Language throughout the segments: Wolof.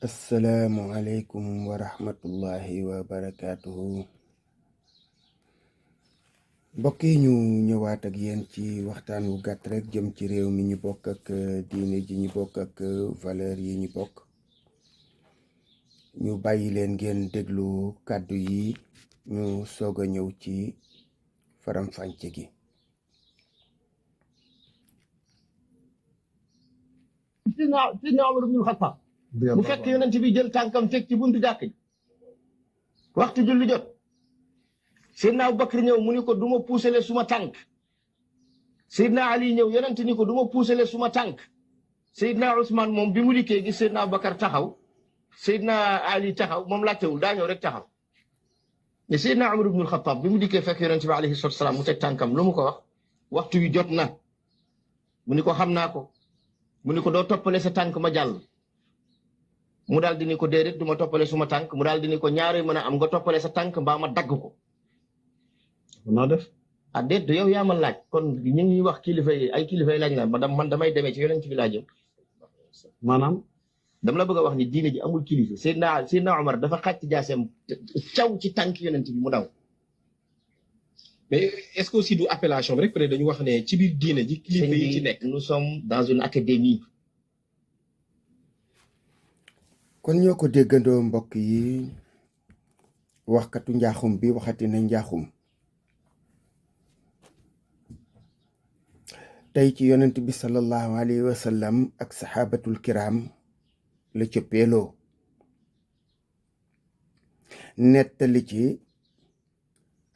asalaamualeykum wa rahmatullahi wa barakaatuhu. mbokk yi ñu ñëwaat ak yéen ci waxtaan wu gàtt rek jëm ci réew mi ñu bokk ak diine ji ñu bokk ak valeur yi ñu bokk. ñu bàyyi leen ngeen déglu kàddu yi ñu soog a ñëw ci faram-fàcce gi. Sidna Umar ibnul Xattaab bu fekk yonent bi jël tànkam teg ci buntu jàkk ji waxtu julli jot Seydina Abubakar ñëw mu ni ko du ma puusale suma tànk. Seydina Ali ñëw yonent ni ko du ma puusale suma tànk. Seydina Ousmane moom bi mu dikkee gis Seydina Abubakar taxaw Seydina Ali taxaw moom laajtewul daa ñëw rek taxaw. mais Seydina Umar ibnul Xattaab bi mu dikkee fekk yonent bi alayhi salaatu wa salaam mu teg tànkam lu mu ko wax waxtu wi jot na mu ni ko xam naa ko. mu ni ko doo toppale sa tànk ma jàll mu daal di ni ko déedéet du ma toppale suma tànk mu daal di ni ko ñaare mën a am nga toppale sa tànk mbaa ma dagg ko. noo def ah déet du yow yaa ma laaj kon ñu ngi wax kilifa yi ay kilifa yi laaj la man damay demee ci yonent bi laa jëm. maanaam dama la bëgg a wax ni diine ji amul kilifa Seydina Omar dafa xàcc jaaseem caw ci tànk yonent bi mu daw. mais est-ce que aussi du appellation bi rek peut-être dañu wax ne ci biir diine ji kilifa yi ci nekk. nous sommes dans une académie. kon ñoo ko déggandoo mbokk yi waxkatu njaaxum bi waxati na njaaxum tey ci yonent bi sallallahu alayhi wa sallam ak saxaabatul kiram la cëppeeloo nettali ci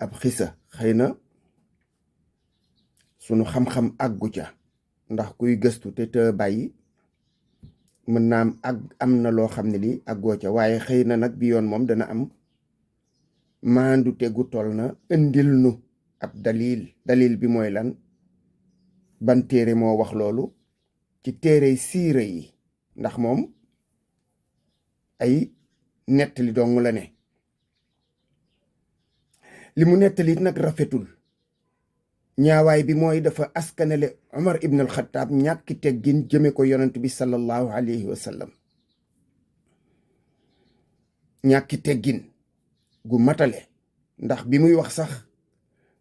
ab xisa xëy na sunu xam-xam àggu ca ndax kuy gëstu te bàyyi mën naa am na loo xam ne li àggoo ca waaye xëy na nag bi yoon moom dana am maandu tegu toll na indil nu ab dalil bi mooy lan ban téere moo wax loolu ci téere siira yi ndax moom ay nettali dong la ne li mu nettali nag rafetul ñaawaay bi mooy dafa askanale Omar ibn al-Khattab ñàkki teggin jëme ko yonent bi sallallahu alayhi wa sallam ñàkki teggin gu matale ndax bi muy wax sax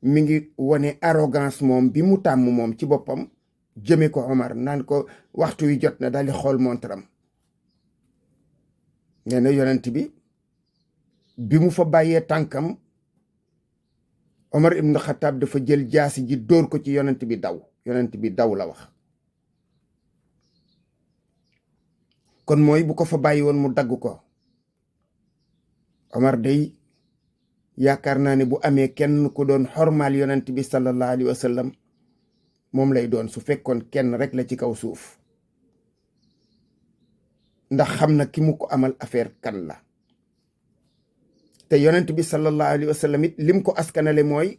mi ngi wone arrogance moom bi mu tàmm moom ci boppam jëme ko Omar naan ko waxtu wi jot na daldi xool montaram nee na yonent bi mu fa bàyyee tànkam Omar ibn Khattab dafa jël jaasi ji dóor ko ci yonent bi daw la wax kon mooy bu ko fa bàyyi woon mu dagg ko Omar day yaakaar naa ne bu amee kenn ku doon xormaal yonent bi sallallahu alayhi wa sallam moom lay doon su fekkoon kenn rek la ci kaw suuf ndax xam na ki mu ko amal affaire kan la te yonent bi sallallahu alayhi wa sallam it lim ko askanale mooy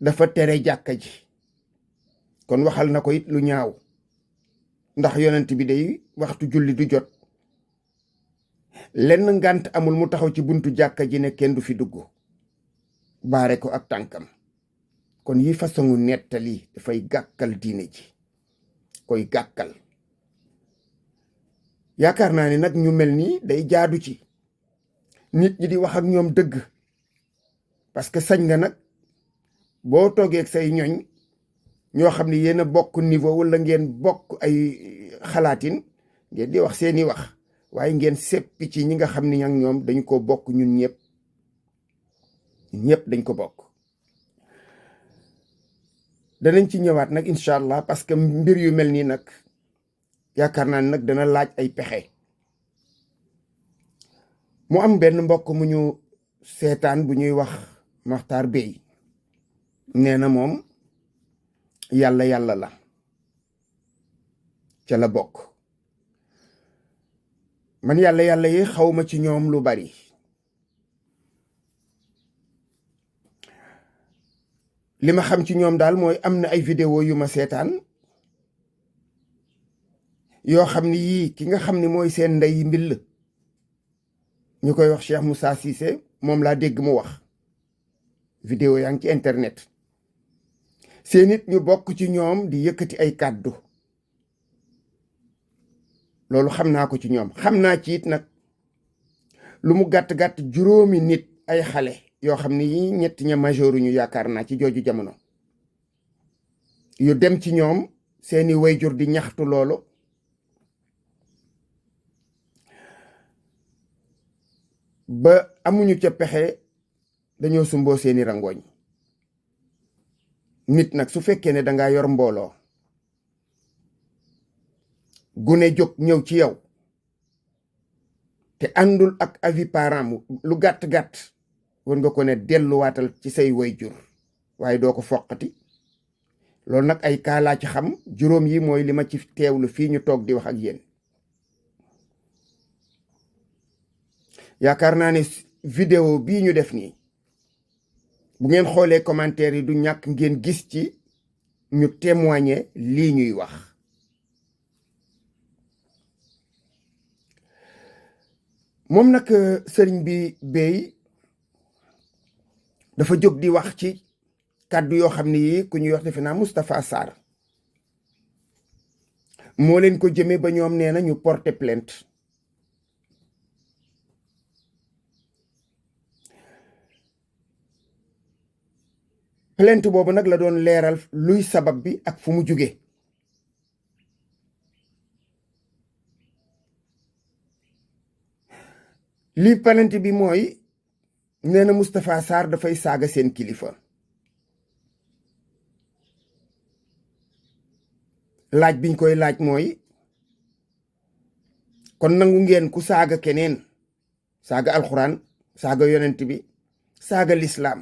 dafa tere jàkka ji kon waxal na ko it lu ñaaw ndax yonent bi day waxtu julli du jot lenn ngànt amul mu taxaw ci buntu jàkka ji ne kenn du fi dugg baare ko ak tànkam kon yi façonu nettali dafay gàkkal diine ji koy gàkkal yaakaar naa ni nag ñu mel nii day jaadu ci nit ñi di wax ak ñoom dëgg parce que sañ nga nag boo toogee ak say ñoñ ñoo xam ne yéen a bokk niveau wala ngeen bokk ay xalaatin ngeen di wax seeni wax waaye ngeen seppi ci ñi nga xam ne ak ñoom dañu ko bokk ñun ñëpp dañ ko bokk danañ ci ñëwaat nag incha allah parce que mbir yu mel nii nag yaakaar naa ne nag dana laaj ay pexe mu am benn mbokk mu ñu seetaan bu ñuy wax Maxtaar Bey nee na moom yàlla la ca la bokk man yàlla yi xawma ci ñoom lu bari li ma xam ci ñoom daal mooy am na ay vidéo yu ma seetaan yoo xam ni yii ki nga xam ni mooy seen ndey mbill ñu koy wax Cheikh Moussa Cissé moom laa dégg mu wax vidéo yaa ngi ci internet seen it ñu bokk ci ñoom di yëkkati ay kàddu loolu xam naa ko ci ñoom. xam naa ci it nag lu mu gàtt-gàtt juróomi nit ay xale yoo xam ne yi ñett ña majooru ñu yaakaar naa ci jooju jamono yu dem ci ñoom seeni wayjur di ñaxtu loolu ba amuñu ca pexe dañoo sumboo seeni rangooñ. nit nag su fekkee ne danga yor mbooloo gune jóg ñëw ci yow te àndul ak avis parent lu gàtt-gàtt war nga ko ne delluwaatal ci say wayjur waaye doo ko foqati. loolu nag ay kaalaa ci xam juróom yi mooy li ma ci teewlu fii ñu toog di wax ak yéen. yaakaar naa ne vidéo bii ñu def nii bu ngeen xoolee commentaire yi du ñàkk ngeen gis ci ñu témoigner lii ñuy wax. moom nag sëriñ bi Bey dafa jóg di wax ci kàddu yoo xam ne yi ku ñuy wax defe naa Moustapha Sarr moo leen ko jëmee ba ñoom nee na ñu porter plainte. plainte boobu nag la doon leeral luy sabab bi ak fu mu jóge. li plainte bi mooy nee na Moustapha Sarr dafay saaga seen kilifa. laaj biñ koy laaj mooy kon nangu ngeen ku saaga keneen saaga alxuraan saaga yonent bi saaga lislaam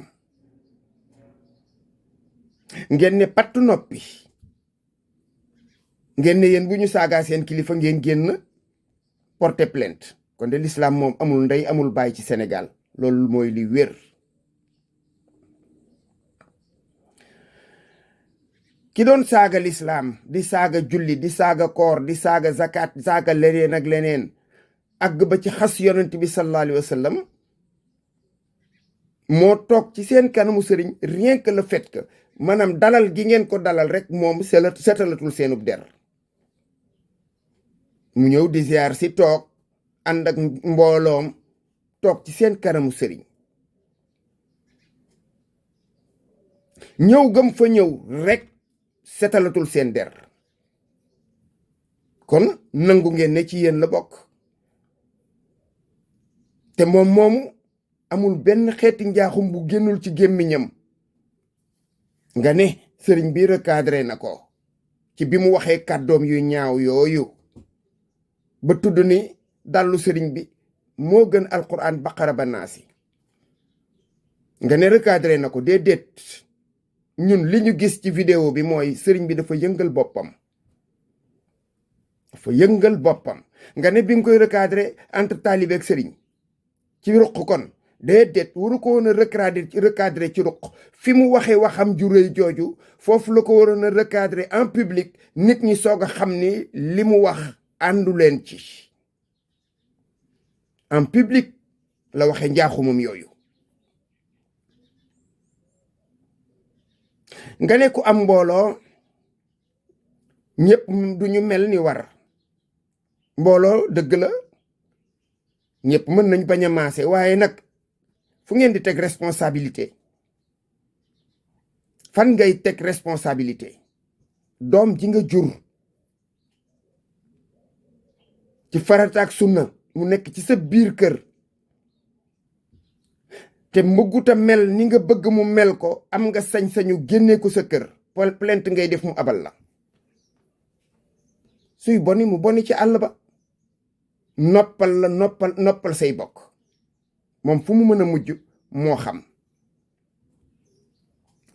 ngeen ne patt noppi ngeen ne yéen bu ñu saagaa seen kilifa ngeen génn porter plainte kon de lislaam moom amul ndey amul baay ci Sénégal loolu mooy li wér. ki doon saaga lislaam di saaga julli di saaga koor di saaga zakat saaga leneen ak leneen àgg ba ci xas yonent bi sallallahu alayhi wa sallam moo toog ci seen kanamu sëriñ rien que le fait que maanaam dalal gi ngeen ko dalal rek moom setalatul seenub der. mu ñëw di ziar si toog ànd ak mbooloom toog ci seen kanamu sëriñ ñëw gëm fa ñëw rek setalatul seen der. kon nangu ngeen ne ci yéen la bokk te moom moomu amul benn xeeti njaaxum bu génnul ci gémmiñam nga ne sëriñ bi recadré na ko ci bi mu waxee kàddoom yu ñaaw yooyu ba tudd ni dallu sëriñ bi moo gën alquran baqara ba naasi nga ne recadré na ko déedéet ñun li ñu gis ci vidéo bi mooy sëriñ bi dafa yëngal boppam nga ne bi nga koy recadré entre taalibe ak sëriñ ci ruq kon déedéet waru ko woon a recadré ci ruq fi mu waxee waxam ju rëy jooju foofu la ko waroon a recadré en public nit ñi soog a xam ni li mu wax àndu leen ci. en public la waxee njaaxumam yooyu. nga ne ku am mbooloo ñëpp duñu mel ni war mbooloo dëgg la ñëpp mën nañ bañ a maase waaye nag fu ngeen di teg responsabilité fan ngay teg responsabilité doom ji nga jur ci farata ak sunna mu nekk ci sa biir kër te mbëgguta mel ni nga bëgg mu mel ko am nga sañ-sañu génnee ko sa kër plainte ngay def mu abal la suy boni mu boni ci àll ba noppal say bokk moom fu mu mën a mujj moo xam.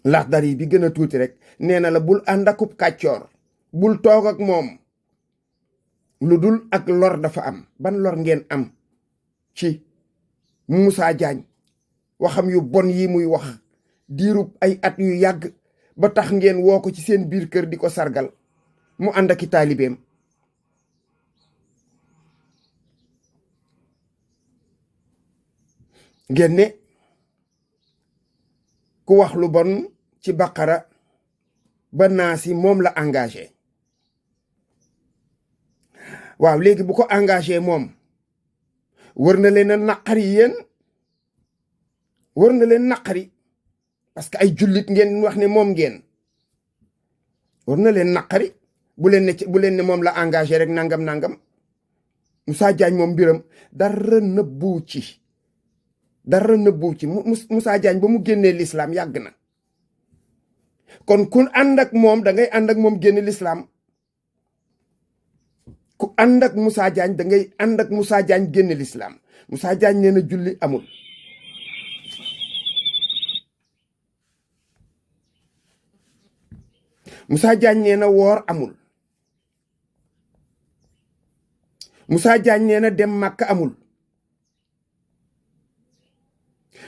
Laxdari bi gën a tuuti rek nee na la bul ànd akub kàccoor bul toog ak moom lu dul ak lor dafa am. ban lor ngeen am ci Moussa Diagne waxam yu bon yi muy wax diirub ay at yu yàgg ba tax ngeen woo ko ci seen biir kër di ko sargal mu ànd ak i taalibeem. ngeen ne ku wax lu bon ci baqara ba naasi moom la engagé waaw léegi bu ko engagé moom war na leen a naqari yéen war na leen naqari parce que ay jullit ngeen wax ne moom ngeen war na leen naqari bu leen ne moom la engagé rek nangam Moussa Diagne moom mbiram dara nëbbu ci Moussa Diagne ba mu génnee l'islam yàgg na kon ku ànd ak moom da ngay ànd ak moom génn l'islam ku ànd ak Moussa Diagne da ngay ànd ak Moussa Diagne génn l'islam Moussa Diagne nee na julli amul Moussa Diagne nee na woor amul Moussa Diagne nee na dem Màkka amul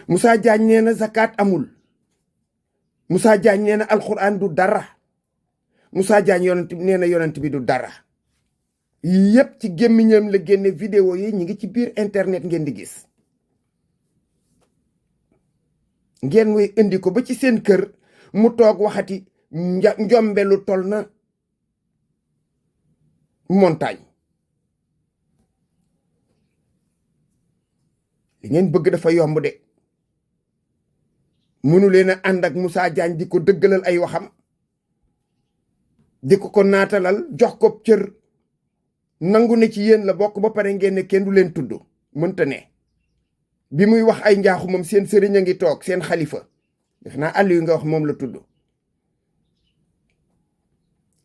Moussa Diagne nee na zakat amul Moussa Diagne nee na alxuraan du dara Moussa Diagne nee na yonent bi du dara yii yépp ci gémmiñam la génne vidéo yi ñi ngi ci biir internet ngeen di gis ngeen way indi ko ba ci seen kër mu toog waxati njombe lu tol na montagne li ngeen bëgg dafa yomb de mënu leen a ànd ak Moussa Diagne di ko dëggalal ay waxam di ko naatalal jox ko cër nangu ne ci yéen la bokk ba pare ngeen ne kenn du leen tudd mënta ne bi muy wax ay njaaxumam seen sëriñ a ngi toog seen xalifa def naa àll yu nga wax moom la tudd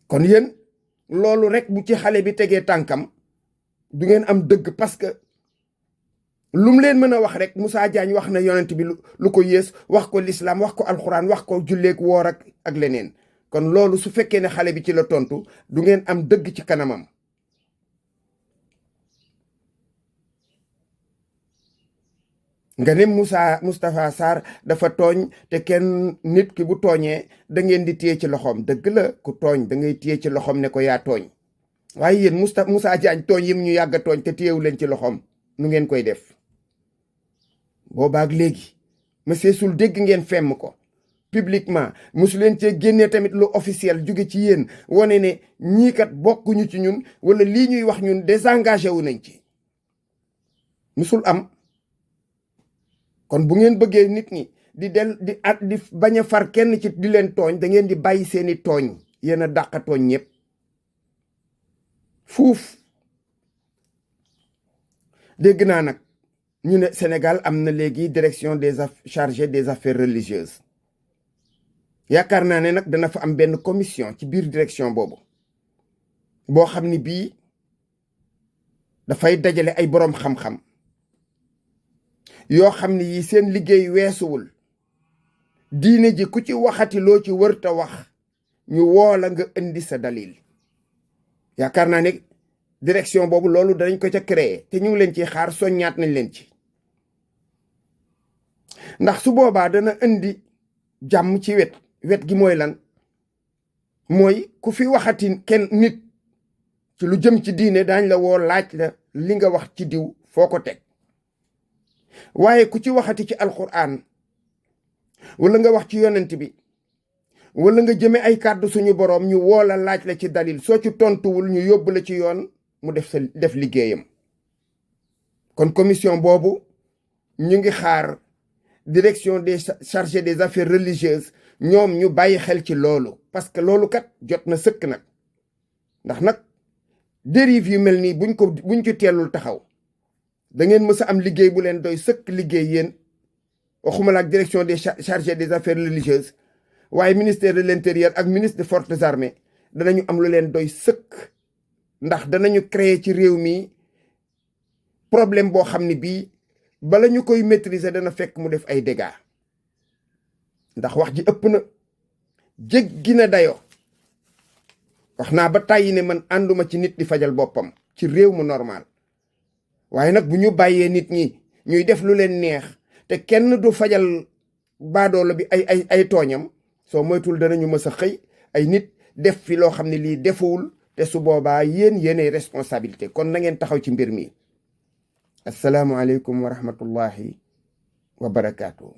kon yéen loolu rek bu ci xale bi tegee tànkam du ngeen am dëgg parce que lum leen mën a wax rek Moussa Diagne wax na yonent bi lu ko yées wax ko l'islam wax ko alxuraan wax ko julleek woor ak leneen kon loolu su fekkee ne xale bi ci la tontu du ngeen am dëgg ci kanamam nga ne Moustapha Sarr dafa tooñ te kenn nit ki bu tooñee da ngeen di téye ci loxoom dëgg la ku tooñ da ngay téye ci loxoom ne ko yaa tooñ waaye yéen Moussa Diagne tooñ yim ñu yàgg a tooñ te téyewu leen ci loxoom nu ngeen koy def boobaak léegi monsieur sul dégg ngeen femm ko publiquement mosu leen cee génnee tamit lu officiel jóge ci yéen wane ne ñii kat bokkuñu ci ñun wala lii ñuy wax ñun désengagé wu nañ ci musul am kon bu ngeen bëggee nit ñi di bañ a far kenn ci di leen tooñ da ngeen di bàyyi seeni tooñ yéen a dàqa tooñ ñëpp fuuf dégg naa nag ñu ne Sénégal am na léegi direction chargée des affaires religieuses yaakaar naa ne nag dana fa am benn commission ci biir direction boobu boo xam ni bii dafay dajale ay boroom xam-xam yoo xam ne yi seen liggéey weesuwul diine ji ku ci waxati loo ci wërta wax ñu woola nga indi sa dalil yaakaar naa ne direction boobu loolu danañ ko ca créer te ñu ngi leen ci xaar soññaat nañ leen ci ndax su boobaa dana indi jàmm ci wet gi mooy lan mooy ku fi waxati kenn nit ci lu jëm ci diine daañ la woo laaj la li nga wax ci diw foo ko teg waaye ku ci waxati ci alquran wala nga wax ci yonent bi wala nga jëme ay kàddu suñu boroom ñu woo la laaj la ci dalil soo ci tontuwul ñu yóbbu la ci yoon mu def liggéeyam kon commission boobu ñu ngi xaar direction chargée des affaires religieuses ñoom ñu bàyyi xel ci loolu parce que loolu kat jot na sëkk nag ndax nag dérive yu mel nii buñ ci teelul taxaw da ngeen mës a am liggéey bu leen doy sëkk liggéey yéen waxuma la ak direction chargée des affaires religieuses waaye ministère de l'intérieur ak ministre des forces armées danañu am lu leen doy sëkk ndax danañu créer ci réew mi problème boo xam ne bii bala ñu koy maîtriser dana fekk mu def ay dégâts ndax wax ji ëpp na jéggi na dayoo wax naa ba tàyyi ne man ànduma ci nit di fajal boppam ci réew mu normal waaye nag bu ñu bàyyee nit ñi ñuy def lu leen neex te kenn du fajal baadoola bi ay tooñam soo moytul danañu mës a xëy ay nit def fi loo xam ne lii defuwul te su boobaa yéenay responsabilité kon na ngeen taxaw ci mbir mi asalaamualeykum wa rahmatullahi wa barakaatu.